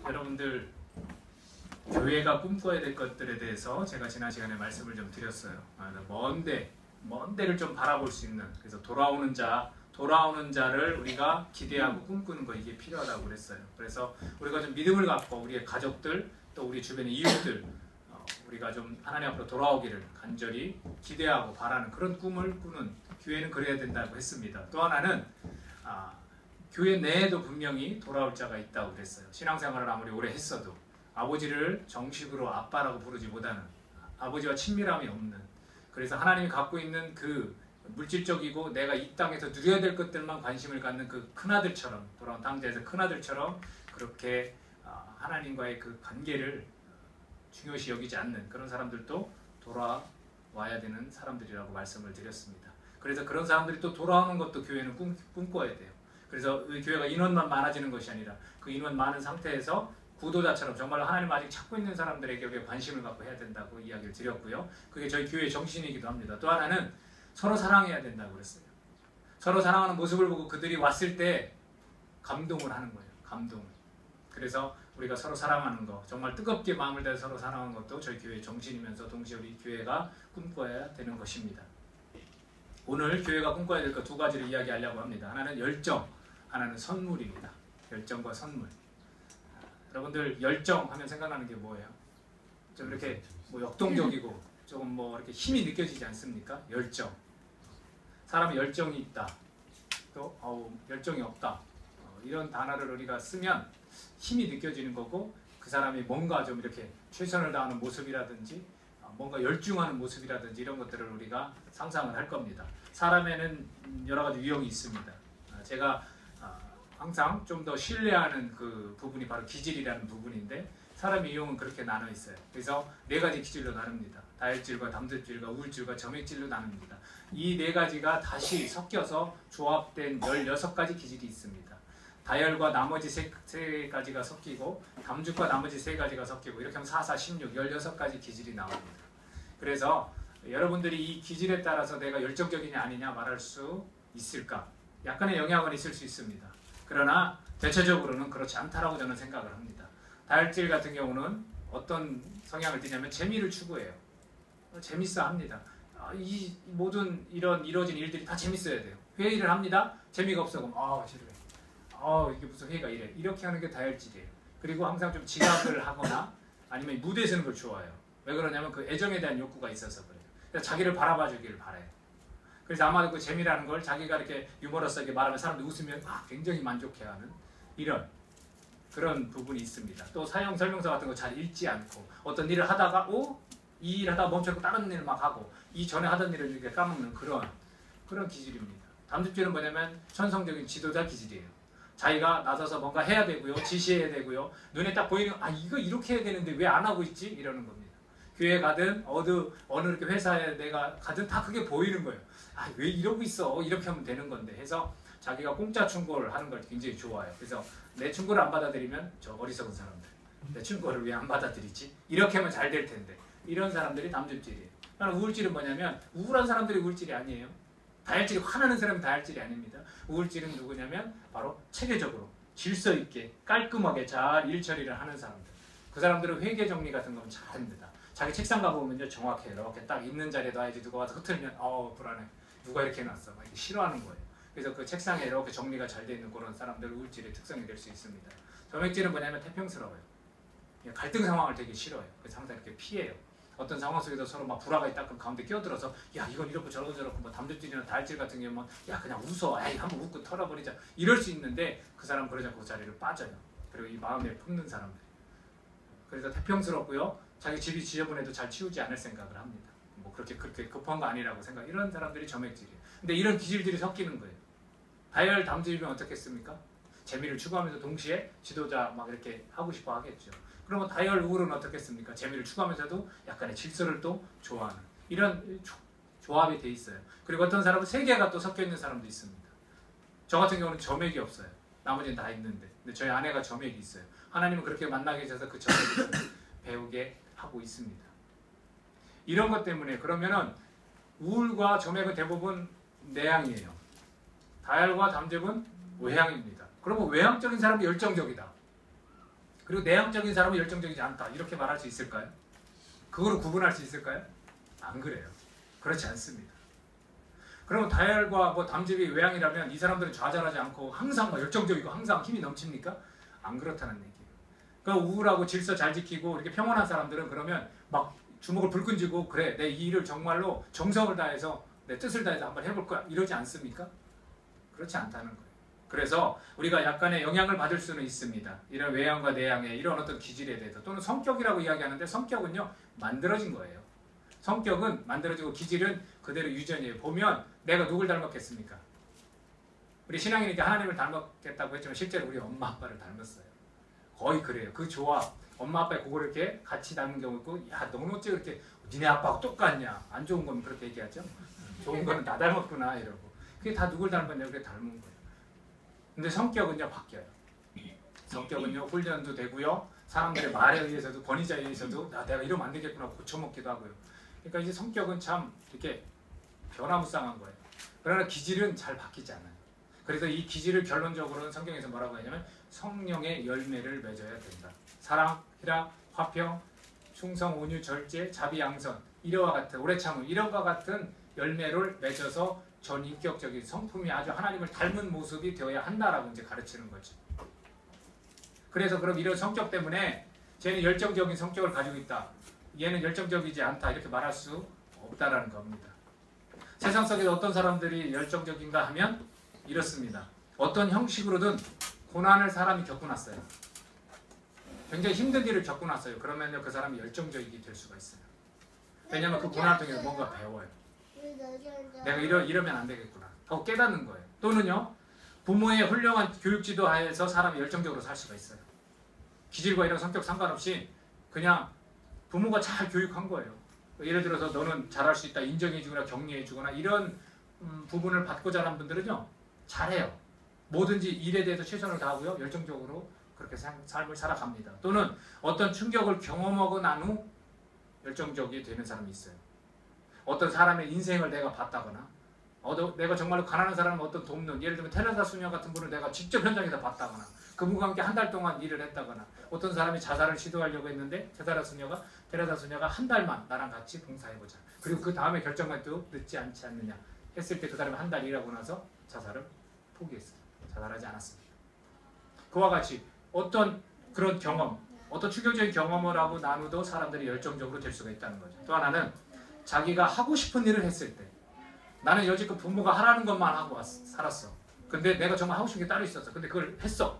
여러분들 교회가 꿈꿔야 될 것들에 대해서 제가 지난 시간에 말씀을 좀 드렸어요. 먼 데를 좀 바라볼 수 있는, 그래서 돌아오는 자를 우리가 기대하고 꿈꾸는 거, 이게 필요하다고 그랬어요. 그래서 우리가 좀 믿음을 갖고 우리의 가족들, 또 우리 주변의 이웃들, 우리가 좀 하나님 앞으로 돌아오기를 간절히 기대하고 바라는 그런 꿈을 꾸는 교회는 그래야 된다고 했습니다. 또 하나는 교회 내에도 분명히 돌아올 자가 있다고 그랬어요. 신앙생활을 아무리 오래 했어도 아버지를 정식으로 아빠라고 부르지 못하는, 아버지와 친밀함이 없는, 그래서 하나님이 갖고 있는 그 물질적이고 내가 이 땅에서 누려야 될 것들만 관심을 갖는 그 큰아들처럼, 돌아온 당자에서 큰아들처럼 그렇게 하나님과의 그 관계를 중요시 여기지 않는 그런 사람들도 돌아와야 되는 사람들이라고 말씀을 드렸습니다. 그래서 그런 사람들이 또 돌아오는 것도 교회는 꿈꿔야 돼요. 그래서 교회가 인원만 많아지는 것이 아니라 그 인원 많은 상태에서 구도자처럼 정말로 하나님 아직 찾고 있는 사람들에게 관심을 갖고 해야 된다고 이야기를 드렸고요. 그게 저희 교회의 정신이기도 합니다. 또 하나는 서로 사랑해야 된다고 그랬어요. 서로 사랑하는 모습을 보고 그들이 왔을 때 감동을 하는 거예요. 감동을. 그래서 우리가 서로 사랑하는 거, 정말 뜨겁게 마음을 다해 서로 사랑하는 것도 저희 교회의 정신이면서 동시에 우리 교회가 꿈꿔야 되는 것입니다. 오늘 교회가 꿈꿔야 될 것 두 가지를 이야기하려고 합니다. 하나는 열정, 하나는 선물입니다. 열정과 선물. 여러분들 열정하면 생각나는 게 뭐예요? 좀 이렇게 뭐 역동적이고 조금 뭐 이렇게 힘이 느껴지지 않습니까? 열정. 사람이 열정이 있다. 또 열정이 없다. 이런 단어를 우리가 쓰면 힘이 느껴지는 거고, 그 사람이 뭔가 좀 이렇게 최선을 다하는 모습이라든지 뭔가 열중하는 모습이라든지 이런 것들을 우리가 상상을 할 겁니다. 사람에는 여러 가지 유형이 있습니다. 제가 항상 좀 더 신뢰하는 그 부분이 바로 기질이라는 부분인데, 사람의 유형은 그렇게 나눠 있어요. 그래서 네 가지 기질로 나눕니다. 다혈질과 담즙질과 우울질과 점액질로 나눕니다. 이 네 가지가 다시 섞여서 조합된 16가지 기질이 있습니다. 다혈과 나머지 세 가지가 섞이고, 담즙과 나머지 세 가지가 섞이고, 이렇게 하면 4, 4, 16, 16가지 기질이 나옵니다. 그래서 여러분들이 이 기질에 따라서 내가 열정적이냐 아니냐 말할 수 있을까? 약간의 영향은 있을 수 있습니다. 그러나 대체적으로는 그렇지 않다라고 저는 생각을 합니다. 다혈질 같은 경우는 어떤 성향을 띠냐면 재미를 추구해요. 재밌어 합니다. 이 모든 이루어진 일들이 다 재밌어야 돼요. 회의를 합니다. 재미가 없어 그럼 지루해. 이게 무슨 회의가 이래. 이렇게 하는 게 다혈질이에요. 그리고 항상 좀 지각을 하거나 아니면 무대에 서는 걸 좋아해요. 왜 그러냐면 그 애정에 대한 욕구가 있어서 그래요. 그래서 자기를 바라봐 주기를 바라요. 그래서 아마도 그 재미라는 걸 자기가 이렇게 유머러스하게 말하면 사람들이 웃으면 굉장히 만족해하는 그런 부분이 있습니다. 또 사용 설명서 같은 거 잘 읽지 않고 어떤 일을 하다가 이 일 하다가 멈춰서 다른 일을 막 하고 이 전에 하던 일을 이렇게 까먹는 그런 기질입니다. 담즙질은 뭐냐면 천성적인 지도자 기질이에요. 자기가 나서서 뭔가 해야 되고요. 지시해야 되고요. 눈에 딱 보이는 이거 이렇게 해야 되는데 왜 안 하고 있지? 이러는 겁니다. 교회 가든 어느 이렇게 회사에 내가 가든 다 그게 보이는 거예요. 왜 이러고 있어? 이렇게 하면 되는 건데 해서 자기가 공짜 충고를 하는 걸 굉장히 좋아해요. 그래서 내 충고를 안 받아들이면 저 어리석은 사람들, 내 충고를 왜 안 받아들이지? 이렇게 하면 잘 될 텐데. 이런 사람들이 담즙질이에요. 우울질은 뭐냐면 우울한 사람들이 우울질이 아니에요. 다혈질이 화나는 사람이 다혈질이 아닙니다. 우울질은 누구냐면 바로 체계적으로 질서 있게 깔끔하게 잘 일 처리를 하는 사람들. 그 사람들은 회계 정리 같은 거는 잘합니다. 자기 책상 가보면요 정확해요. 이렇게 딱 있는 자리에 놔야지 누가 와서 흐트리면 불안해. 누가 이렇게 해놨어. 막 이렇게 싫어하는 거예요. 그래서 그 책상에 이렇게 정리가 잘 돼 있는 그런 사람들 우울질의 특성이 될 수 있습니다. 점액질은 뭐냐면 태평스러워요. 갈등 상황을 되게 싫어해요. 그래서 항상 이렇게 피해요. 어떤 상황 속에서 서로 막 불화가 있다 그럼 가운데 끼어들어서 이건 이렇고 저렇고 뭐 담즙질이나 다혈질 같은 경우는 그냥 웃어. 한번 웃고 털어버리자. 이럴 수 있는데 그 사람은 그러지 않고 그 자리를 빠져요. 그리고 이 마음에 품는 사람들. 그래서 태평스럽고요. 자기 집이 지저분해도 잘 치우지 않을 생각을 합니다. 뭐 그렇게 급한 거 아니라고 생각. 이런 사람들이 점액질이에요. 근데 이런 기질들이 섞이는 거예요. 다혈 담즙이면 어떻겠습니까? 재미를 추구하면서 동시에 지도자 막 이렇게 하고 싶어 하겠죠. 그러면 다혈 우울은 어떻겠습니까? 재미를 추구하면서도 약간의 질서를 또 좋아하는 이런 조합이 돼 있어요. 그리고 어떤 사람은 세 개가 또 섞여 있는 사람도 있습니다. 저 같은 경우는 점액이 없어요. 나머지는 다 있는데. 근데 저희 아내가 점액이 있어요. 하나님은 그렇게 만나게 해서 그 점액을 배우게 하고 있습니다. 이런 것 때문에 그러면은 우울과 점액은 대부분 내향이에요. 다혈과 담즙은 외향입니다. 그러면 외향적인 사람이 열정적이다. 그리고 내향적인 사람은 열정적이지 않다. 이렇게 말할 수 있을까요? 그거로 구분할 수 있을까요? 안 그래요. 그렇지 않습니다. 그러면 다혈과 뭐 담즙이 외향이라면 이 사람들은 좌절하지 않고 항상 막 열정적이고 항상 힘이 넘칩니까? 안 그렇다는 얘기예요. 그러니까 우울하고 질서 잘 지키고 이렇게 평온한 사람들은 그러면 막 주먹을 불끈 쥐고 그래 내 이 일을 정말로 정성을 다해서 내 뜻을 다해서 한번 해볼 거야 이러지 않습니까? 그렇지 않다는 거예요. 그래서 우리가 약간의 영향을 받을 수는 있습니다. 이런 외향과 내향의 이런 어떤 기질에 대해서 또는 성격이라고 이야기하는데 성격은요 만들어진 거예요. 성격은 만들어지고 기질은 그대로 유전이에요. 보면 내가 누굴 닮았겠습니까? 우리 신앙이니까 하나님을 닮았겠다고 했지만 실제로 우리 엄마 아빠를 닮았어요. 거의 그래요. 그 조합. 엄마 아빠의 그거를 이렇게 같이 닮은 경우 있고 야 너는 어째 그렇게 니네 아빠하고 똑같냐. 안 좋은 거면 그렇게 얘기하죠. 좋은 거는 나 닮았구나 이러고. 그게 다 누굴 닮았냐 그게 닮은 거예요. 근데 성격은요 바뀌어요. 성격은요 훈련도 되고요. 사람들의 말에 의해서도 권위자에 의해서도 내가 이러면 안 되겠구나 고쳐먹기도 하고요. 그러니까 이제 성격은 참 이렇게 변화무쌍한 거예요. 그러나 기질은 잘 바뀌지 않아요. 그래서 이 기질을 결론적으로는 성경에서 뭐라고 하냐면 성령의 열매를 맺어야 된다. 사랑, 희락, 화평, 충성, 온유, 절제, 자비, 양선 이와 같은 오래 참음 이런과 같은 열매를 맺어서 전인격적인 성품이 아주 하나님을 닮은 모습이 되어야 한다라고 이제 가르치는 거죠. 그래서 그럼 이런 성격 때문에 쟤는 열정적인 성격을 가지고 있다. 얘는 열정적이지 않다. 이렇게 말할 수 없다라는 겁니다. 세상 속에서 어떤 사람들이 열정적인가 하면 이렇습니다. 어떤 형식으로든 고난을 사람이 겪어놨어요. 굉장히 힘든 일을 겪어놨어요. 그러면요 그 사람이 열정적이게 될 수가 있어요. 왜냐하면 그 고난을 통해서 뭔가 배워요. 내가 이러면 안 되겠구나. 더 깨닫는 거예요. 또는요 부모의 훌륭한 교육지도 하에서 사람이 열정적으로 살 수가 있어요. 기질과 이런 성격 상관없이 그냥 부모가 잘 교육한 거예요. 예를 들어서 너는 잘할 수 있다 인정해주거나 격려해주거나 이런 부분을 받고 자란 분들은요 잘해요. 뭐든지 일에 대해서 최선을 다하고요 열정적으로 그렇게 삶을 살아갑니다. 또는 어떤 충격을 경험하고 난 후 열정적이 되는 사람이 있어요. 어떤 사람의 인생을 내가 봤다거나 내가 정말로 가난한 사람을 어떤 돕는 예를 들면 테레사 수녀 같은 분을 내가 직접 현장에서 봤다거나 그분과 함께 한 달 동안 일을 했다거나 어떤 사람이 자살을 시도하려고 했는데 테레사 수녀가 한 달만 나랑 같이 봉사해보자. 그리고 그 다음에 결정만도 늦지 않지 않느냐 했을 때 그 사람이 한 달 일하고 나서 자살을 포기했어요. 자살하지 않았습니다. 그와 같이 어떤 그런 경험, 어떤 충격적인 경험을 하고 나누도 사람들이 열정적으로 될 수가 있다는 거죠. 또 하나는 자기가 하고 싶은 일을 했을 때 나는 여지껏 부모가 하라는 것만 하고 살았어. 근데 내가 정말 하고 싶은 게 따로 있었어. 근데 그걸 했어.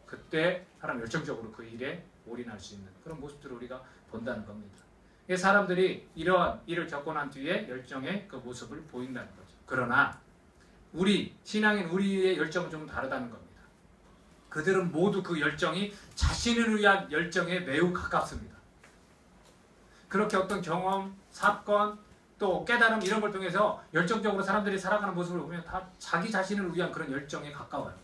그때 사람 열정적으로 그 일에 올인할 수 있는 그런 모습들을 우리가 본다는 겁니다. 사람들이 이러한 일을 겪고 난 뒤에 열정의 그 모습을 보인다는 거죠. 그러나 우리 신앙인 우리의 열정은 좀 다르다는 겁니다. 그들은 모두 그 열정이 자신을 위한 열정에 매우 가깝습니다. 그렇게 어떤 경험, 사건, 또 깨달음 이런 걸 통해서 열정적으로 사람들이 살아가는 모습을 보면 다 자기 자신을 위한 그런 열정에 가까워요.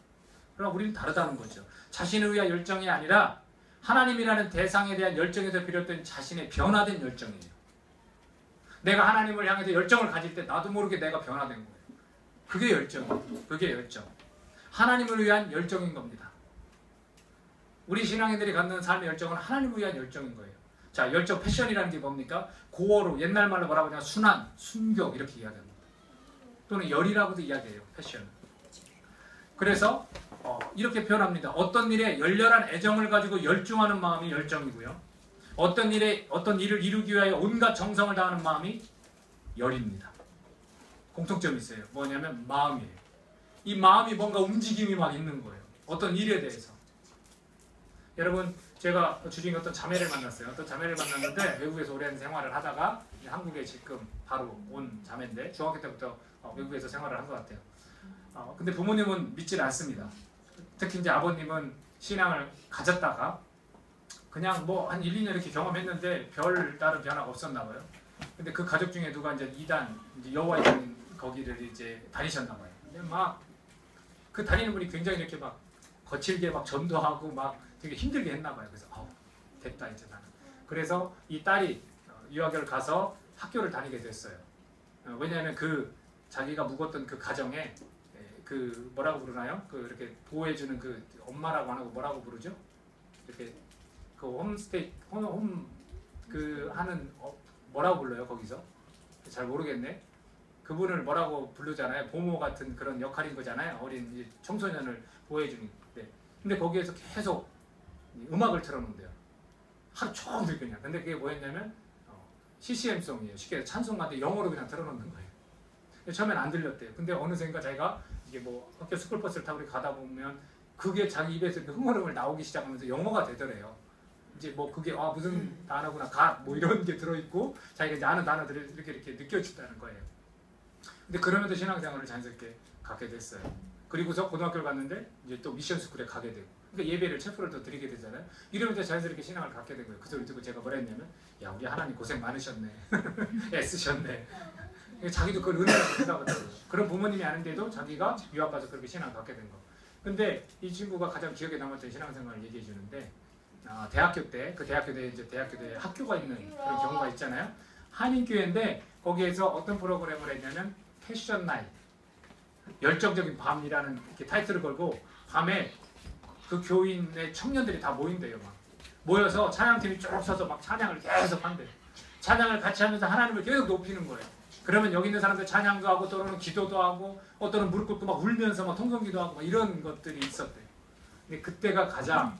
그러나 우리는 다르다는 거죠. 자신을 위한 열정이 아니라 하나님이라는 대상에 대한 열정에서 비롯된 자신의 변화된 열정이에요. 내가 하나님을 향해서 열정을 가질 때 나도 모르게 내가 변화된 거예요. 그게 열정이에요. 그게 열정. 하나님을 위한 열정인 겁니다. 우리 신앙인들이 갖는 삶의 열정은 하나님을 위한 열정인 거예요. 자, 열정 패션이라는 게 뭡니까? 고어로 옛날 말로 뭐라고 하냐 순한, 순교 이렇게 이야기합니다. 또는 열이라고도 이야기해요. 패션. 그래서 이렇게 표현합니다. 어떤 일에 열렬한 애정을 가지고 열중하는 마음이 열정이고요. 어떤 일을 이루기 위하여 온갖 정성을 다하는 마음이 열입니다. 공통점이 있어요. 뭐냐면 마음이에요. 이 마음이 뭔가 움직임이 막 있는 거예요. 어떤 일에 대해서. 여러분 제가 주중에 어떤 자매를 만났어요. 어떤 자매를 만났는데 외국에서 오랜 생활을 하다가 한국에 지금 바로 온 자매인데 중학교 때부터 외국에서 생활을 한 것 같아요. 근데 부모님은 믿질 않습니다. 특히 이제 아버님은 신앙을 가졌다가 그냥 뭐 한 1, 2년 이렇게 경험했는데 별 다른 변화가 없었나 봐요. 근데 그 가족 중에 누가 이제 이제 여호와의 종 거기를 이제 다니셨나 봐요. 근데 막 그 다니는 분이 굉장히 이렇게 막 거칠게 막 전도하고 막 되게 힘들게 했나 봐요. 그래서 됐다 이제 나는. 그래서 이 딸이 유학을 가서 학교를 다니게 됐어요. 왜냐하면 그 자기가 묵었던 그 가정에 그 뭐라고 부르나요? 그 이렇게 보호해주는 그 엄마라고 안 하고 뭐라고 부르죠? 이렇게 그 홈스테이 그 하는 뭐라고 불러요 거기서? 잘 모르겠네. 그분을 뭐라고 부르잖아요. 보모 같은 그런 역할인 거잖아요. 어린 청소년을 보호해주는. 근데 거기에서 계속 음악을 틀어놓는데요. 하루 종일 그냥. 근데 그게 뭐였냐면 CCM송이에요. 쉽게 찬송가인데 영어로 그냥 틀어놓는 거예요. 처음엔 안 들렸대요. 근데 어느샌가 자기가 이게 뭐 학교 스쿨버스를 타고 가다 보면 그게 자기 입에서 흥얼흥얼 나오기 시작하면서 영어가 되더래요. 이제 뭐 그게 무슨 단어구나 뭐 이런 게 들어있고 자기가 이제 아는 단어들을 이렇게 느껴진다는 거예요. 근데 그러면서 신앙생활을 자연스럽게 갖게 됐어요. 그리고서 고등학교를 갔는데 이제 또 미션 스쿨에 가게 되고 그러니까 예배를 체프를 더 드리게 되잖아요. 이러면서 자연스럽게 신앙을 갖게 된 거예요. 그 소리 듣고 제가 뭐라 했냐면 야 우리 하나님 고생 많으셨네. 애쓰셨네. 자기도 그걸 은혜라고 생각하더라고요. 그런 부모님이 아닌데도 자기가 유학 가서 그렇게 신앙을 갖게 된 거. 근데 이 친구가 가장 기억에 남았던 신앙생활을 얘기해 주는데 대학교 때 그 대학교 때 학교가 있는 그런 경우가 있잖아요. 한인교회인데 거기에서 어떤 프로그램을 했냐면 패션 나잇 열정적인 밤이라는 이렇게 타이틀을 걸고 밤에 그 교인의 청년들이 다 모인대요. 막 모여서 찬양팀이 쭉 서서 막 찬양을 계속 한대요. 찬양을 같이 하면서 하나님을 계속 높이는 거예요. 그러면 여기 있는 사람들 찬양도 하고 또는 기도도 하고 어떤 무릎 꿇고 막 울면서 막 통성기도 하고 막 이런 것들이 있었대요. 근데 그때가 가장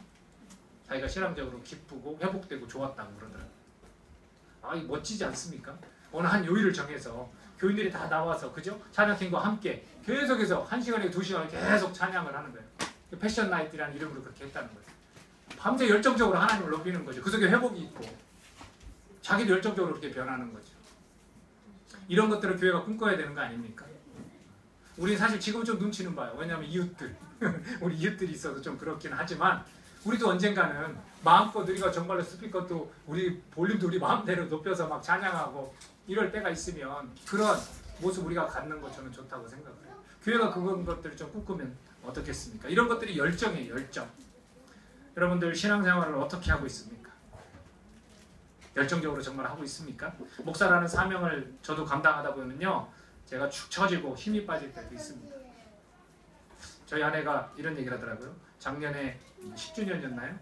자기가 신앙적으로 기쁘고 회복되고 좋았다고 그러더라고요. 이거 멋지지 않습니까? 어느 한 요일을 정해서 교인들이 다 나와서 그죠? 찬양팀과 함께 계속해서 1시간에 2시간 계속 찬양을 하는 거예요. 패션 나이트라는 이름으로 그렇게 했다는 거예요. 밤새 열정적으로 하나님을 높이는 거죠. 그 속에 회복이 있고 자기도 열정적으로 그렇게 변하는 거죠. 이런 것들을 교회가 꿈꿔야 되는 거 아닙니까? 우리 사실 지금 좀 눈치는 봐요. 왜냐하면 이웃들 우리 이웃들이 있어서 좀 그렇긴 하지만 우리도 언젠가는 마음껏 우리가 정말로 스피커도 우리 볼륨도 우리 마음대로 높여서 막 찬양하고 이럴 때가 있으면 그런 모습 우리가 갖는 것 저는 좋다고 생각해요. 교회가 그런 것들을 좀 꿈꾸면 어떻겠습니까? 이런 것들이 열정이에요. 열정. 여러분들 신앙생활을 어떻게 하고 있습니까? 열정적으로 정말 하고 있습니까? 목사라는 사명을 저도 감당하다 보면요 제가 축 처지고 힘이 빠질 때도 있습니다. 저희 아내가 이런 얘기를 하더라고요. 작년에 10주년이었나요?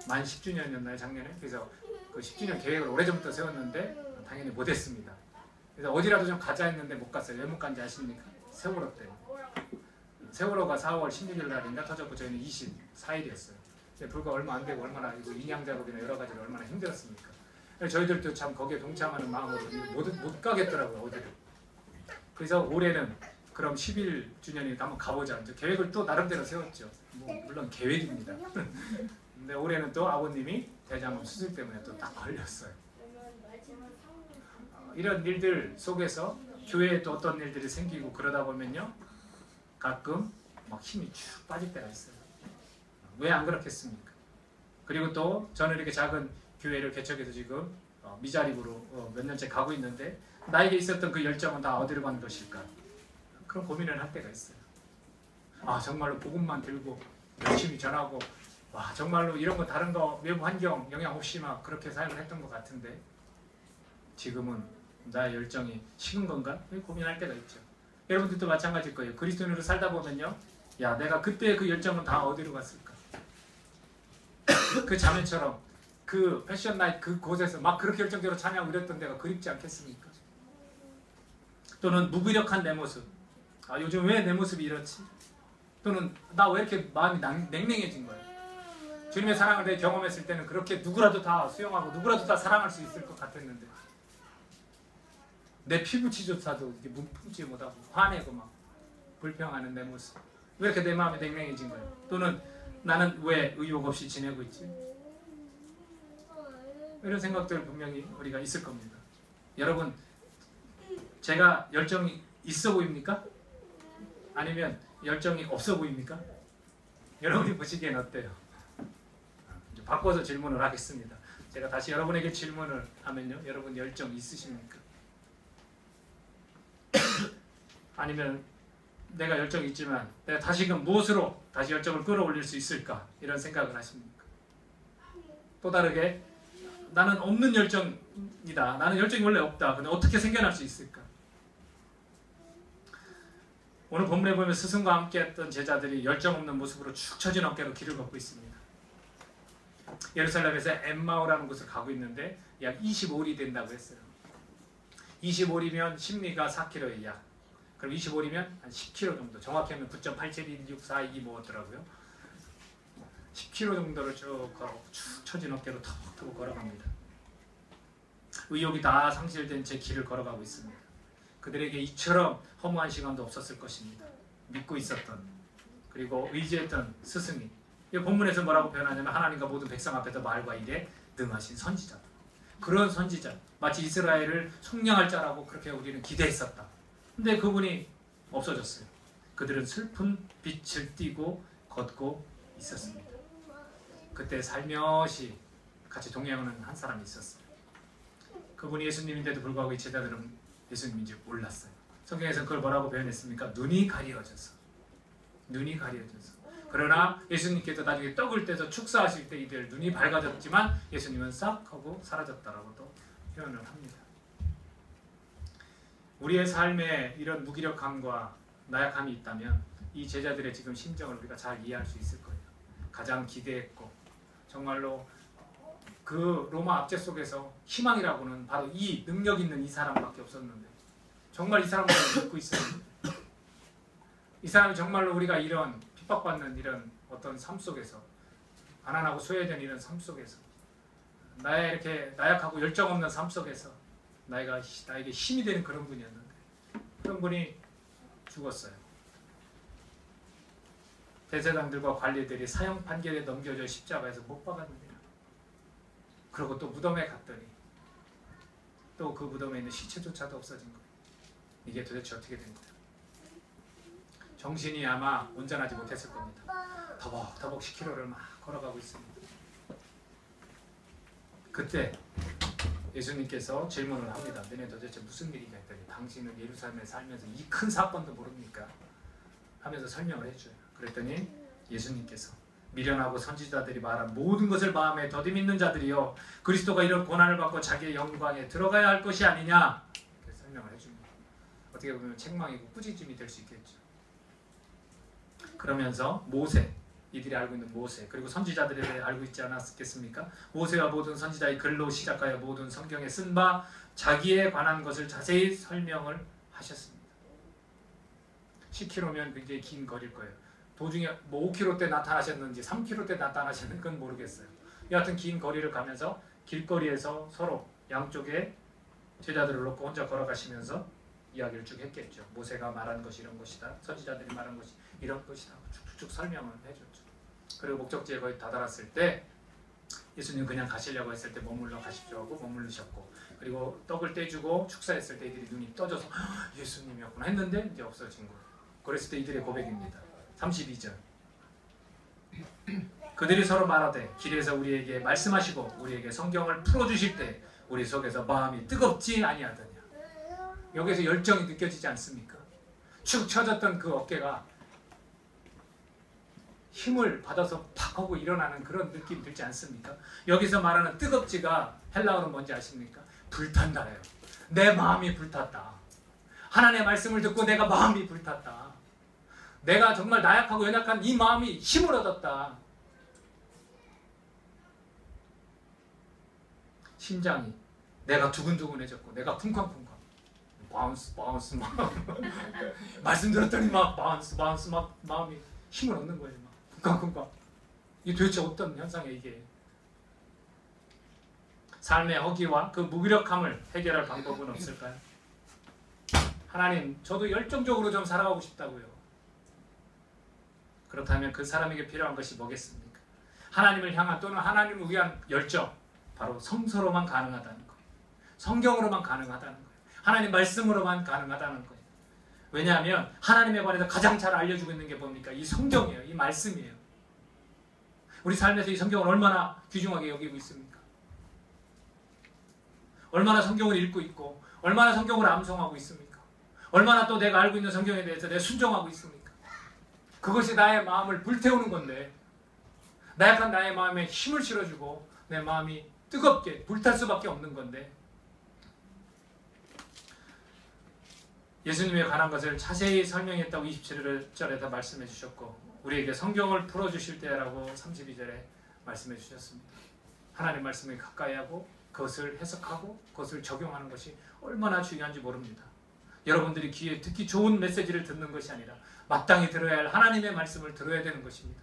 만 10주년이었나요? 작년에? 그래서 그 10주년 계획을 오래전부터 세웠는데 당연히 못했습니다. 그래서 어디라도 좀 가자 했는데 못 갔어요. 왜 못 간지 아십니까? 세월호 때문에. 세월호가 4월 16일 날인가 터졌고 저희는 24일이었어요. 불과 얼마 안 되고 얼마나 인양 작업이나 여러 가지로 얼마나 힘들었습니까? 저희들도 참 거기에 동참하는 마음으로 못 가겠더라고요. 어디를. 그래서 올해는 그럼 11주년이니까 한번 가보자. 이제 계획을 또 나름대로 세웠죠. 물론 계획입니다. 근데 올해는 또 아버님이 대장암 수술 때문에 또 딱 걸렸어요. 이런 일들 속에서 교회에 또 어떤 일들이 생기고 그러다 보면요 가끔 막 힘이 쭉 빠질 때가 있어요. 왜 안 그렇겠습니까? 그리고 또 저는 이렇게 작은 교회를 개척해서 지금 미자립으로 몇 년째 가고 있는데 나에게 있었던 그 열정은 다 어디로 간 것일까? 그런 고민을 할 때가 있어요. 정말로 복음만 들고 열심히 전하고 정말로 이런 거 다른 거 외부 환경 영향 없이 막 그렇게 사역을 했던 것 같은데 지금은 나의 열정이 식은 건가? 고민할 때가 있죠. 여러분들도 마찬가지일 거예요. 그리스도인으로 살다 보면요 내가 그때 그 열정은 다 어디로 갔을까? 그 자매처럼 그 패션 나이트 그곳에서 막 그렇게 열정적으로 찬양하고 이랬던 데가 그립지 않겠습니까? 또는 무기력한 내 모습 요즘 왜 내 모습이 이렇지? 또는 나 왜 이렇게 마음이 냉랭해진 거예요? 주님의 사랑을 내가 경험했을 때는 그렇게 누구라도 다 수용하고 누구라도 다 사랑할 수 있을 것 같았는데 내 피부치조차도 이렇게 품지 못하고 화내고 막 불평하는 내 모습 왜 이렇게 내 마음이 냉랭해진 거예요? 또는 나는 왜 의욕 없이 지내고 있지? 이런 생각들 분명히 우리가 있을 겁니다. 여러분 제가 열정이 있어 보입니까? 아니면 열정이 없어 보입니까? 여러분이 보시기엔 어때요? 바꿔서 질문을 하겠습니다. 제가 다시 여러분에게 질문을 하면요 여러분 열정 있으십니까? 아니면 내가 열정이 있지만 내가 다시금 무엇으로 다시 열정을 끌어올릴 수 있을까? 이런 생각을 하십니까? 또 다르게 나는 없는 열정이다. 나는 열정이 원래 없다. 근데 어떻게 생겨날 수 있을까? 오늘 본문에 보면 스승과 함께 했던 제자들이 열정 없는 모습으로 축 처진 어깨로 길을 걷고 있습니다. 예루살렘에서 엠마오라는 곳을 가고 있는데 약 25일이 된다고 했어요. 25일이면 심리가 4km의 약. 그럼 25일이면 한 10km 정도. 정확히 하면 9.871642 모았더라고요. 10km 정도를 쭉 처진 어깨로 턱턱 걸어갑니다. 의욕이 다 상실된 제 길을 걸어가고 있습니다. 그들에게 이처럼 허무한 시간도 없었을 것입니다. 믿고 있었던 그리고 의지했던 스승이 이 본문에서 뭐라고 표현하냐면 하나님과 모든 백성 앞에서 말과 일에 능하신 선지자. 그런 선지자 마치 이스라엘을 속량할 자라고 그렇게 우리는 기대했었다. 근데 그분이 없어졌어요. 그들은 슬픈 빛을 띠고 걷고 있었습니다. 그때 살며시 같이 동행하는 한 사람이 있었어요. 그분이 예수님인데도 불구하고 이 제자들은 예수님인지 몰랐어요. 성경에서 그걸 뭐라고 표현했습니까? 눈이 가려져서. 눈이 가려져서. 그러나 예수님께서 나중에 떡을 떼서 축사하실 때 이들 눈이 밝아졌지만 예수님은 싹 하고 사라졌다라고도 표현을 합니다. 우리의 삶에 이런 무기력함과 나약함이 있다면 이 제자들의 지금 심정을 우리가 잘 이해할 수 있을 거예요. 가장 기대했고 정말로 그 로마 압제 속에서 희망이라고는 바로 이 능력 있는 이 사람밖에 없었는데 정말 이 사람을 믿고 있었는데 이 사람이 정말로 우리가 이런 핍박받는 이런 어떤 삶 속에서 가난하고 소외된 이런 삶 속에서 나의 이렇게 나약하고 열정 없는 삶 속에서 나에게 힘이 되는 그런 분이었는데 그런 분이 죽었어요. 대제사장들과 관리들이 사형 판결에 넘겨져 십자가에서 못 박았는데요. 그리고 또 무덤에 갔더니 또 그 무덤에 있는 시체조차도 없어진 거예요. 이게 도대체 어떻게 된 거예요? 정신이 아마 온전하지 못했을 겁니다. 더벅더벅 10km를 막 걸어가고 있습니다. 그때 예수님께서 질문을 합니다. 너네 도대체 무슨 일이냐 했더니 당신은 예루살렘에 살면서 이 큰 사건도 모릅니까? 하면서 설명을 해줘요. 그랬더니 예수님께서 미련하고 선지자들이 말한 모든 것을 마음에 더디 믿는 자들이요 그리스도가 이런 고난을 받고 자기의 영광에 들어가야 할 것이 아니냐 이렇게 설명을 해줍니다. 어떻게 보면 책망이고 꾸짖음이 될 수 있겠죠. 그러면서 모세, 이들이 알고 있는 모세 그리고 선지자들에 대해 알고 있지 않았겠습니까? 모세와 모든 선지자의 글로 시작하여 모든 성경에 쓴 바 자기에 관한 것을 자세히 설명을 하셨습니다. 10km면 굉장히 긴 거리일 거예요. 도중에 뭐 5km 때 나타나셨는지 3km 때 나타나셨는지 그건 모르겠어요. 여하튼 긴 거리를 가면서 길거리에서 서로 양쪽에 제자들을 놓고 혼자 걸어가시면서 이야기를 쭉 했겠죠. 모세가 말한 것이 이런 것이다. 선지자들이 말한 것이 이런 것이다. 쭉쭉 설명을 해줬죠. 그리고 목적지에 거의 다다랐을 때 예수님 그냥 가시려고 했을 때 머물러 가십시오 하고 머물르셨고 그리고 떡을 떼주고 축사했을 때 이들이 눈이 떠져서 예수님이었구나 했는데 이제 없어진 거예요. 그랬을 때 이들의 고백입니다. 32절 그들이 서로 말하되 길에서 우리에게 말씀하시고 우리에게 성경을 풀어주실 때 우리 속에서 마음이 뜨겁지 아니하더냐. 여기서 열정이 느껴지지 않습니까? 축 처졌던 그 어깨가 힘을 받아서 팍 하고 일어나는 그런 느낌 들지 않습니까? 여기서 말하는 뜨겁지가 헬라어는 뭔지 아십니까? 불탄다예요. 내 마음이 불탔다. 하나님의 말씀을 듣고 내가 마음이 불탔다. 내가 정말 나약하고 연약한 이 마음이 힘을 얻었다. 심장이 내가 두근두근해졌고 내가 쿵쾅쿵쾅 바운스 막 말씀 들었더니 막 바운스 막 마음이 힘을 얻는 거예요. 막 쿵쾅쿵쾅. 이게 도대체 어떤 현상이에요 이게. 삶의 허기와 그 무기력함을 해결할 방법은 없을까요? 하나님 저도 열정적으로 좀 살아가고 싶다고요. 그렇다면 그 사람에게 필요한 것이 뭐겠습니까? 하나님을 향한 또는 하나님을 위한 열정 바로 성서로만 가능하다는 거예요. 성경으로만 가능하다는 거예요. 하나님 말씀으로만 가능하다는 거예요. 왜냐하면 하나님에 관해서 가장 잘 알려주고 있는 게 뭡니까? 이 성경이에요. 이 말씀이에요. 우리 삶에서 이 성경을 얼마나 귀중하게 여기고 있습니까? 얼마나 성경을 읽고 있고 얼마나 성경을 암송하고 있습니까? 얼마나 또 내가 알고 있는 성경에 대해서 내가 순종하고 있습니까? 그것이 나의 마음을 불태우는 건데 나약한 나의 마음에 힘을 실어주고 내 마음이 뜨겁게 불탈 수밖에 없는 건데 예수님에 관한 것을 자세히 설명했다고 27절에다 말씀해 주셨고 우리에게 성경을 풀어주실 때라고 32절에 말씀해 주셨습니다. 하나님 말씀에 가까이 하고 그것을 해석하고 그것을 적용하는 것이 얼마나 중요한지 모릅니다. 여러분들이 귀에 듣기 좋은 메시지를 듣는 것이 아니라 마땅히 들어야 할 하나님의 말씀을 들어야 되는 것입니다.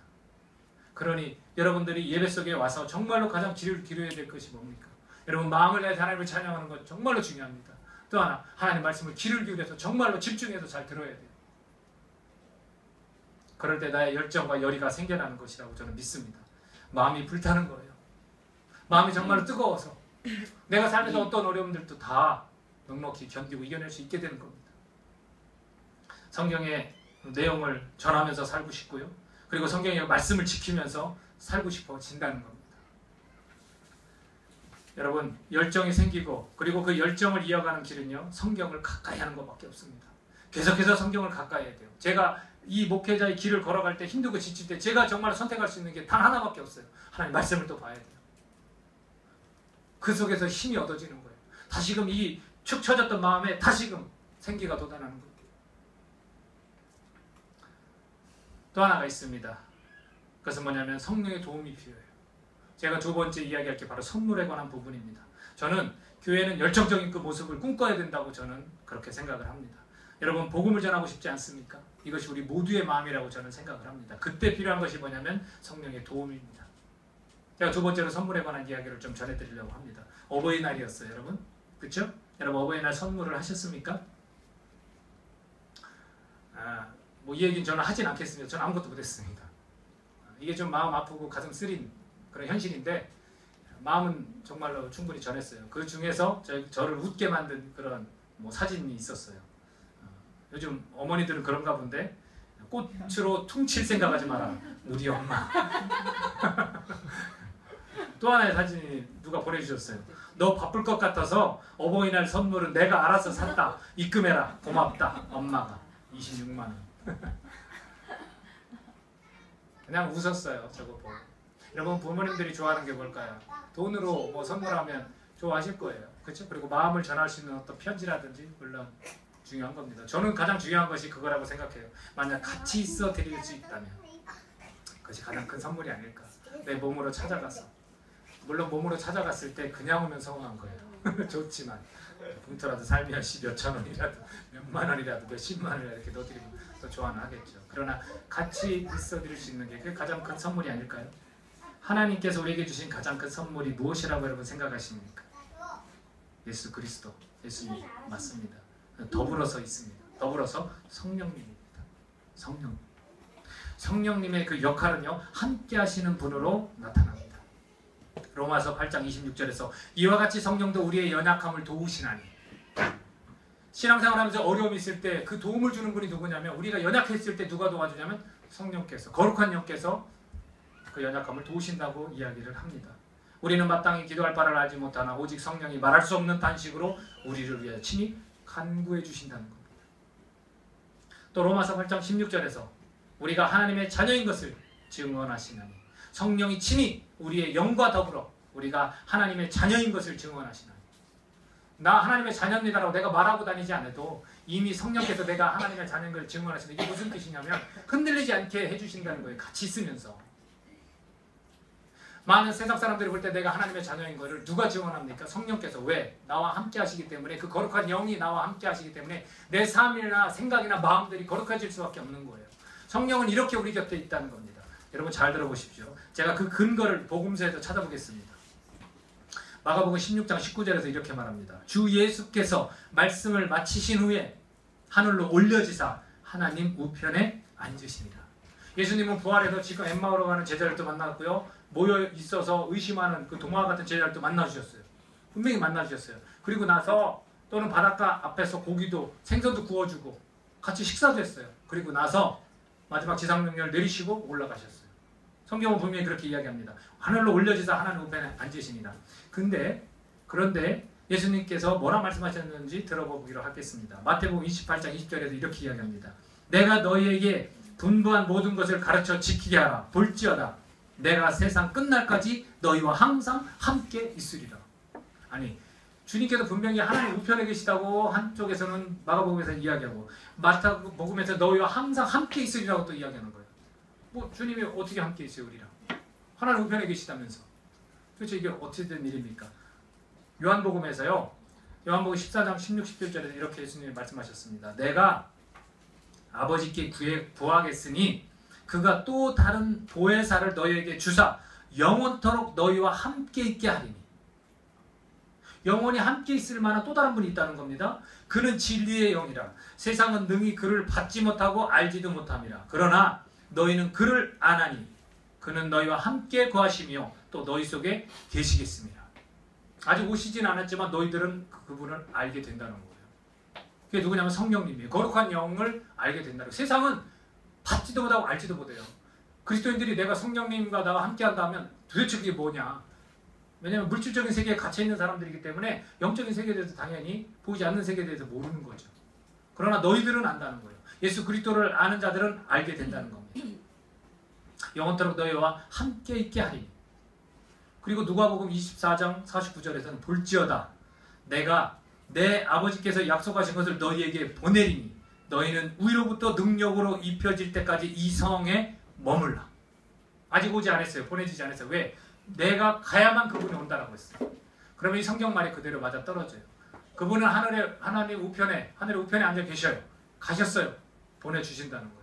그러니 여러분들이 예배 속에 와서 정말로 가장 귀를 기울여야 될 것이 뭡니까? 여러분 마음을 다해서 하나님을 찬양하는 것 정말로 중요합니다. 또 하나 하나님 말씀을 귀를 기울여서 정말로 집중해서 잘 들어야 돼요. 그럴 때 나의 열정과 열의가 생겨나는 것이라고 저는 믿습니다. 마음이 불타는 거예요. 마음이 정말로 뜨거워서 내가 살면서 어떤 어려움들도 다 넉넉히 견디고 이겨낼 수 있게 되는 겁니다. 성경의 내용을 전하면서 살고 싶고요. 그리고 성경의 말씀을 지키면서 살고 싶어진다는 겁니다. 여러분 열정이 생기고 그리고 그 열정을 이어가는 길은요. 성경을 가까이 하는 것밖에 없습니다. 계속해서 성경을 가까이 해야 돼요. 제가 이 목회자의 길을 걸어갈 때 힘들고 지칠 때 제가 정말 선택할 수 있는 게 단 하나밖에 없어요. 하나님 말씀을 또 봐야 돼요. 그 속에서 힘이 얻어지는 거예요. 다시금 이 축 처졌던 마음에 다시금 생기가 돋아나는 거예요. 또 하나가 있습니다. 그것은 뭐냐면 성령의 도움이 필요해요. 제가 두 번째 이야기할 게 바로 선물에 관한 부분입니다. 저는 교회는 열정적인 그 모습을 꿈꿔야 된다고 저는 그렇게 생각을 합니다. 여러분 복음을 전하고 싶지 않습니까? 이것이 우리 모두의 마음이라고 저는 생각을 합니다. 그때 필요한 것이 뭐냐면 성령의 도움입니다. 제가 두 번째로 선물에 관한 이야기를 좀 전해드리려고 합니다. 어버이날이었어요, 여러분. 그렇죠? 여러분 어버이날 선물을 하셨습니까? 뭐 이 얘기는 저는 하진 않겠습니다. 저는 아무것도 못했습니다. 이게 좀 마음 아프고 가슴 쓰린 그런 현실인데 마음은 정말로 충분히 전했어요. 그 중에서 저를 웃게 만든 그런 뭐 사진이 있었어요. 요즘 어머니들은 그런가 본데 꽃으로 퉁칠 생각하지 마라. 우리 엄마. 또 하나의 사진이 누가 보내주셨어요. 너 바쁠 것 같아서 어버이날 선물은 내가 알아서 샀다. 입금해라. 고맙다. 엄마가 26만 원. 그냥 웃었어요. 저거 보고. 여러분 부모님들이 좋아하는 게 뭘까요? 돈으로 뭐 선물하면 좋아하실 거예요. 그렇죠? 그리고 마음을 전할 수 있는 어떤 편지라든지 물론 중요한 겁니다. 저는 가장 중요한 것이 그거라고 생각해요. 만약 같이 있어 드릴 수 있다면 그것이 가장 큰 선물이 아닐까. 내 몸으로 찾아가서 물론 몸으로 찾아갔을 때 그냥 오면 서운한 거예요. 좋지만 봉투라도 살며시 몇천 원이라도 몇만 원이라도 몇십만 원이라도 이렇게 넣어드리면 더 좋아는 하겠죠. 그러나 같이 있어 드릴 수 있는 게 그게 가장 큰 선물이 아닐까요? 하나님께서 우리에게 주신 가장 큰 선물이 무엇이라고 여러분 생각하십니까? 예수 그리스도, 예수님 맞습니다. 더불어서 있습니다. 더불어서 성령님입니다. 성령. 성령님의 그 역할은요 함께 하시는 분으로 나타납니다. 로마서 8장 26절에서 이와 같이 성령도 우리의 연약함을 도우시나니. 신앙생활 하면서 어려움이 있을 때 그 도움을 주는 분이 누구냐면 우리가 연약했을 때 누가 도와주냐면 성령께서, 거룩한 영께서 그 연약함을 도우신다고 이야기를 합니다. 우리는 마땅히 기도할 바를 알지 못하나 오직 성령이 말할 수 없는 단식으로 우리를 위해 친히 간구해 주신다는 겁니다. 또 로마서 8장 16절에서 우리가 하나님의 자녀인 것을 증언하시나니 성령이 친히 우리의 영과 더불어 우리가 하나님의 자녀인 것을 증언하시나니. 나 하나님의 자녀입니다라고 내가 말하고 다니지 않아도 이미 성령께서 내가 하나님의 자녀인 걸 증언하시는. 이게 무슨 뜻이냐면 흔들리지 않게 해주신다는 거예요. 같이 있으면서. 많은 세상 사람들이 볼 때 내가 하나님의 자녀인 것을 누가 증언합니까? 성령께서. 왜? 나와 함께 하시기 때문에, 그 거룩한 영이 나와 함께 하시기 때문에 내 삶이나 생각이나 마음들이 거룩해질 수밖에 없는 거예요. 성령은 이렇게 우리 곁에 있다는 겁니다. 여러분 잘 들어보십시오. 제가 그 근거를 복음서에서 찾아보겠습니다. 마가복음 16장 19절에서 이렇게 말합니다. 주 예수께서 말씀을 마치신 후에 하늘로 올려지사 하나님 우편에 앉으시니라. 예수님은 부활해서 지금 엠마오로 가는 제자들도 만났고요. 모여 있어서 의심하는 그 동화 같은 제자들도 만나주셨어요. 분명히 만나주셨어요. 그리고 나서 또는 바닷가 앞에서 고기도 생선도 구워주고 같이 식사도 했어요. 그리고 나서 마지막 지상명령을 내리시고 올라가셨어요. 성경은 분명히 그렇게 이야기합니다. 하늘로 올려지사 하나님 우편에 앉으시니라. 그런데 예수님께서 뭐라 말씀하셨는지 들어보기로 하겠습니다. 마태복음 28장 20절에서 이렇게 이야기합니다. 내가 너희에게 분부한 모든 것을 가르쳐 지키게 하라. 볼지어다 내가 세상 끝날까지 너희와 항상 함께 있으리라. 아니 주님께서 분명히 하나님 우편에 계시다고 한쪽에서는 마가복음에서 이야기하고 마태복음에서 너희와 항상 함께 있으리라고 또 이야기하는 거예요. 뭐 주님이 어떻게 함께 있어요 우리랑? 하나님 우편에 계시다면서. 도대체 이게 어떻게 된 일입니까? 요한복음에서요. 요한복음 14장 16, 17절에서 이렇게 예수님이 말씀하셨습니다. 내가 아버지께 구하겠으니 그가 또 다른 보혜사를 너희에게 주사 영원토록 너희와 함께 있게 하리니. 영원히 함께 있을 만한 또 다른 분이 있다는 겁니다. 그는 진리의 영이라. 세상은 능히 그를 받지 못하고 알지도 못함이라. 그러나 너희는 그를 아나니 그는 너희와 함께 거하시며 또 너희 속에 계시겠습니다. 아직 오시진 않았지만 너희들은 그분을 알게 된다는 거예요. 그게 누구냐면 성령님이에요. 거룩한 영을 알게 된다는 거예요. 세상은 받지도 못하고 알지도 못해요. 그리스도인들이 내가 성령님과 나와 함께 한다면 도대체 그게 뭐냐. 왜냐하면 물질적인 세계에 갇혀있는 사람들이기 때문에 영적인 세계에 대해서 당연히 보이지 않는 세계에 대해서 모르는 거죠. 그러나 너희들은 안다는 거예요. 예수 그리스도를 아는 자들은 알게 된다는 겁니다. 영원토록 너희와 함께 있게 하리니. 그리고 누가복음 24장 49절에서는 볼지어다 내가 내 아버지께서 약속하신 것을 너희에게 보내리니 너희는 위로부터 능력으로 입혀질 때까지 이 성에 머물라. 아직 오지 않았어요. 보내지지 않았어요. 왜? 내가 가야만 그분이 온다라고 했어요. 그러면 이 성경 말이 그대로 맞아 떨어져요. 그분은 하나님 우편에, 하늘의 우편에 앉아 계셔요. 가셨어요. 보내주신다는 거예요.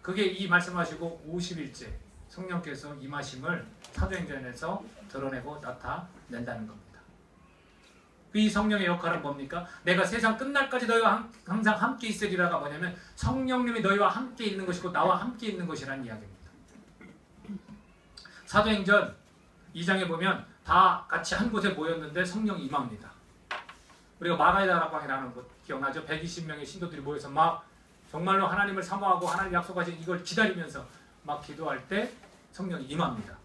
그게 이 말씀하시고 50일째 성령께서 임하심을 사도행전에서 드러내고 나타낸다는 겁니다. 이 성령의 역할은 뭡니까? 내가 세상 끝날까지 너희와 항상 함께 있으리라가 뭐냐면 성령님이 너희와 함께 있는 것이고 나와 함께 있는 것이라는 이야기입니다. 사도행전 2장에 보면 다 같이 한 곳에 모였는데 성령이 임합니다. 우리가 마가의 다락방이라는 곳 기억나죠? 120명의 신도들이 모여서 막 정말로 하나님을 사모하고 하나님 약속하신 이걸 기다리면서 막 기도할 때 성령이 임합니다.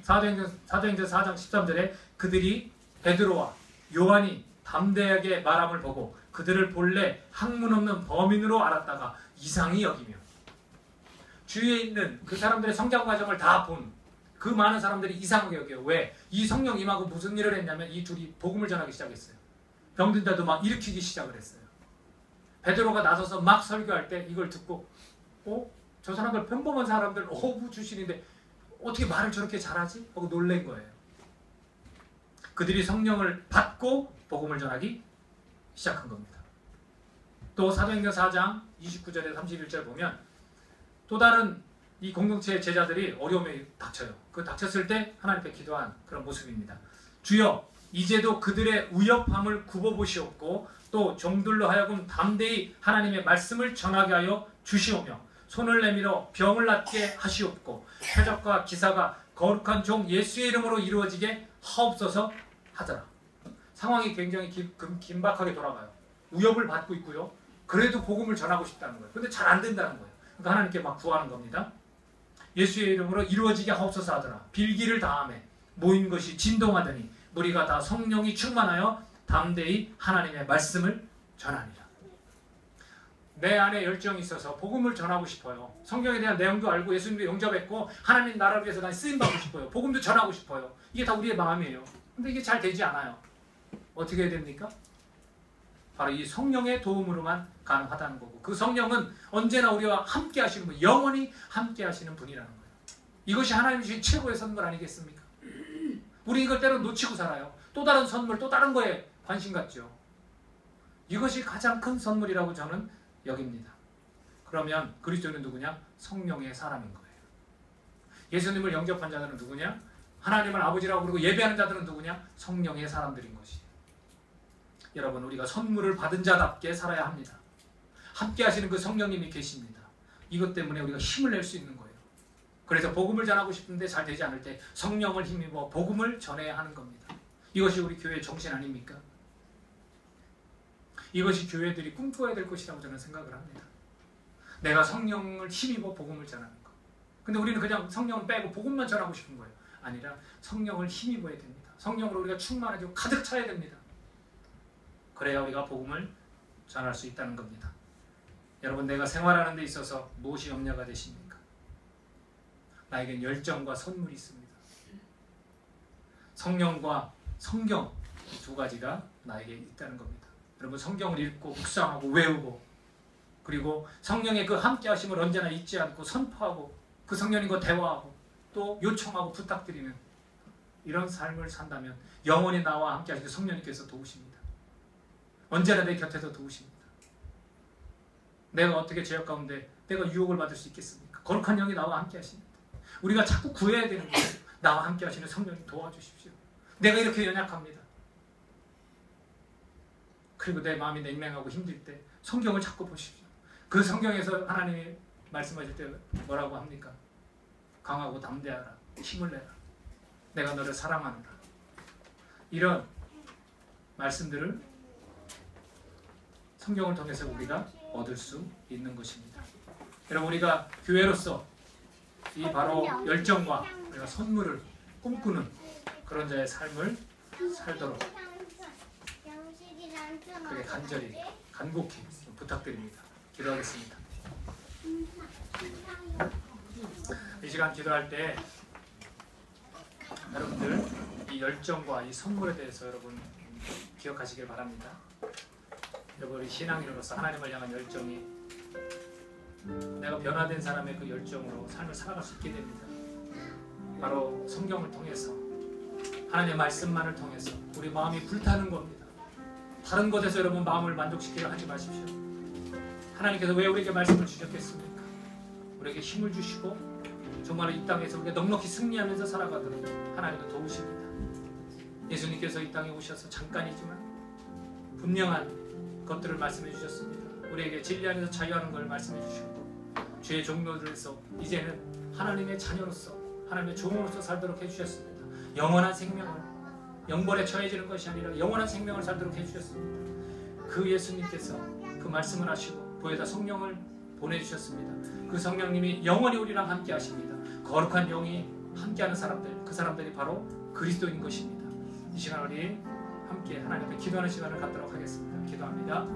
사도행전 4장 13절에 그들이 베드로와 요한이 담대하게 말함을 보고 그들을 본래 학문 없는 범인으로 알았다가 이상히 여기며. 주위에 있는 그 사람들의 성장 과정을 다 본 그 많은 사람들이 이상하게 여겨요. 왜? 이 성령 임하고 무슨 일을 했냐면 이 둘이 복음을 전하기 시작했어요. 병든 자도 막 일으키기 시작을 했어요. 베드로가 나서서 막 설교할 때 이걸 듣고 저 사람들 평범한 사람들 어부 출신인데 어떻게 말을 저렇게 잘하지? 하고 놀란 거예요. 그들이 성령을 받고 복음을 전하기 시작한 겁니다. 또 사도행전 4장 29절에 31절 보면 또 다른 이 공동체의 제자들이 어려움에 닥쳐요. 그 닥쳤을 때 하나님께 기도한 그런 모습입니다. 주여 이제도 그들의 위협함을 굽어보시옵고 또 종들로 하여금 담대히 하나님의 말씀을 전하게 하여 주시오며 손을 내밀어 병을 낫게 하시옵고 표적과 기사가 거룩한 종 예수의 이름으로 이루어지게 하옵소서 하더라. 상황이 굉장히 긴박하게 돌아가요. 위협을 받고 있고요. 그래도 복음을 전하고 싶다는 거예요. 근데 잘 안 된다는 거예요. 그러니까 하나님께 막 구하는 겁니다. 예수의 이름으로 이루어지게 하옵소서 하더라. 빌기를 다하매 모인 것이 진동하더니 무리가 다 성령이 충만하여 담대히 하나님의 말씀을 전하니라. 내 안에 열정이 있어서 복음을 전하고 싶어요. 성경에 대한 내용도 알고 예수님도 영접했고 하나님 나라를 위해서 난 쓰임받고 싶어요. 복음도 전하고 싶어요. 이게 다 우리의 마음이에요. 근데 이게 잘 되지 않아요. 어떻게 해야 됩니까? 바로 이 성령의 도움으로만 가능하다는 거고 그 성령은 언제나 우리와 함께 하시는 분, 영원히 함께 하시는 분이라는 거예요. 이것이 하나님이 주신 최고의 선물 아니겠습니까? 우리 이걸 때로 놓치고 살아요. 또 다른 선물, 또 다른 거에 관심 갖죠. 이것이 가장 큰 선물이라고 저는 여깁니다. 그러면 그리스도는 누구냐? 성령의 사람인 거예요. 예수님을 영접한 자들은 누구냐? 하나님을 아버지라고 부르고 예배하는 자들은 누구냐? 성령의 사람들인 것이에요. 여러분 우리가 선물을 받은 자답게 살아야 합니다. 함께 하시는 그 성령님이 계십니다. 이것 때문에 우리가 힘을 낼 수 있는 거예요. 그래서 복음을 전하고 싶은데 잘 되지 않을 때 성령을 힘입어 복음을 전해야 하는 겁니다. 이것이 우리 교회의 정신 아닙니까? 이것이 교회들이 꿈꿔야 될 것이라고 저는 생각을 합니다. 내가 성령을 힘입어 복음을 전하는 것. 근데 우리는 그냥 성령을 빼고 복음만 전하고 싶은 거예요. 아니라 성령을 힘입어야 됩니다. 성령으로 우리가 충만하고 가득 차야 됩니다. 그래야 우리가 복음을 전할 수 있다는 겁니다. 여러분 내가 생활하는 데 있어서 무엇이 염려가 되십니까? 나에겐 열정과 선물이 있습니다. 성령과 성경 두 가지가 나에게 있다는 겁니다. 여러분 성경을 읽고 묵상하고 외우고 그리고 성령의 그 함께 하심을 언제나 잊지 않고 선포하고 그 성령님과 대화하고 또 요청하고 부탁드리는 이런 삶을 산다면 영원히 나와 함께 하시는 성령님께서 도우십니다. 언제나 내 곁에서 도우십니다. 내가 어떻게 죄악 가운데 내가 유혹을 받을 수 있겠습니까? 거룩한 영이 나와 함께 하십니다. 우리가 자꾸 구해야 되는 거예요. 나와 함께 하시는 성령님 도와주십시오. 내가 이렇게 연약합니다. 그리고 내 마음이 냉랭하고 힘들 때 성경을 자꾸 보십시오. 그 성경에서 하나님이 말씀하실 때 뭐라고 합니까? 강하고 담대하라. 힘을 내라. 내가 너를 사랑하노라. 이런 말씀들을 성경을 통해서 우리가 얻을 수 있는 것입니다. 여러분, 우리가 교회로서 이 바로 열정과 우리가 선물을 꿈꾸는 그런 자의 삶을 살도록 그게 간절히 간곡히 부탁드립니다. 기도하겠습니다. 이 시간 기도할 때 여러분들 이 열정과 이 선물에 대해서 여러분 기억하시길 바랍니다. 여러분, 우리 신앙인으로서 하나님을 향한 열정이 내가 변화된 사람의 그 열정으로 삶을 살아갈 수 있게 됩니다. 바로 성경을 통해서 하나님의 말씀만을 통해서 우리 마음이 불타는 겁니다. 다른 것에서 여러분 마음을 만족시키려 하지 마십시오. 하나님께서 왜 우리에게 말씀을 주셨겠습니까? 우리에게 힘을 주시고 정말 이 땅에서 우리가 넉넉히 승리하면서 살아가도록 하나님은 도우십니다. 예수님께서 이 땅에 오셔서 잠깐이지만 분명한 것들을 말씀해 주셨습니다. 우리에게 진리 안에서 자유하는 걸 말씀해 주셨고 죄의 종로들에서 이제는 하나님의 자녀로서 하나님의 종으로서 살도록 해주셨습니다. 영원한 생명을 영벌에 처해지는 것이 아니라 영원한 생명을 살도록 해주셨습니다. 그 예수님께서 그 말씀을 하시고 부에다 성령을 보내주셨습니다. 그 성령님이 영원히 우리랑 함께 하십니다. 거룩한 영이 함께하는 사람들, 그 사람들이 바로 그리스도인 것입니다. 이 시간 우리 함께 하나님 앞에 기도하는 시간을 갖도록 하겠습니다. 기도합니다.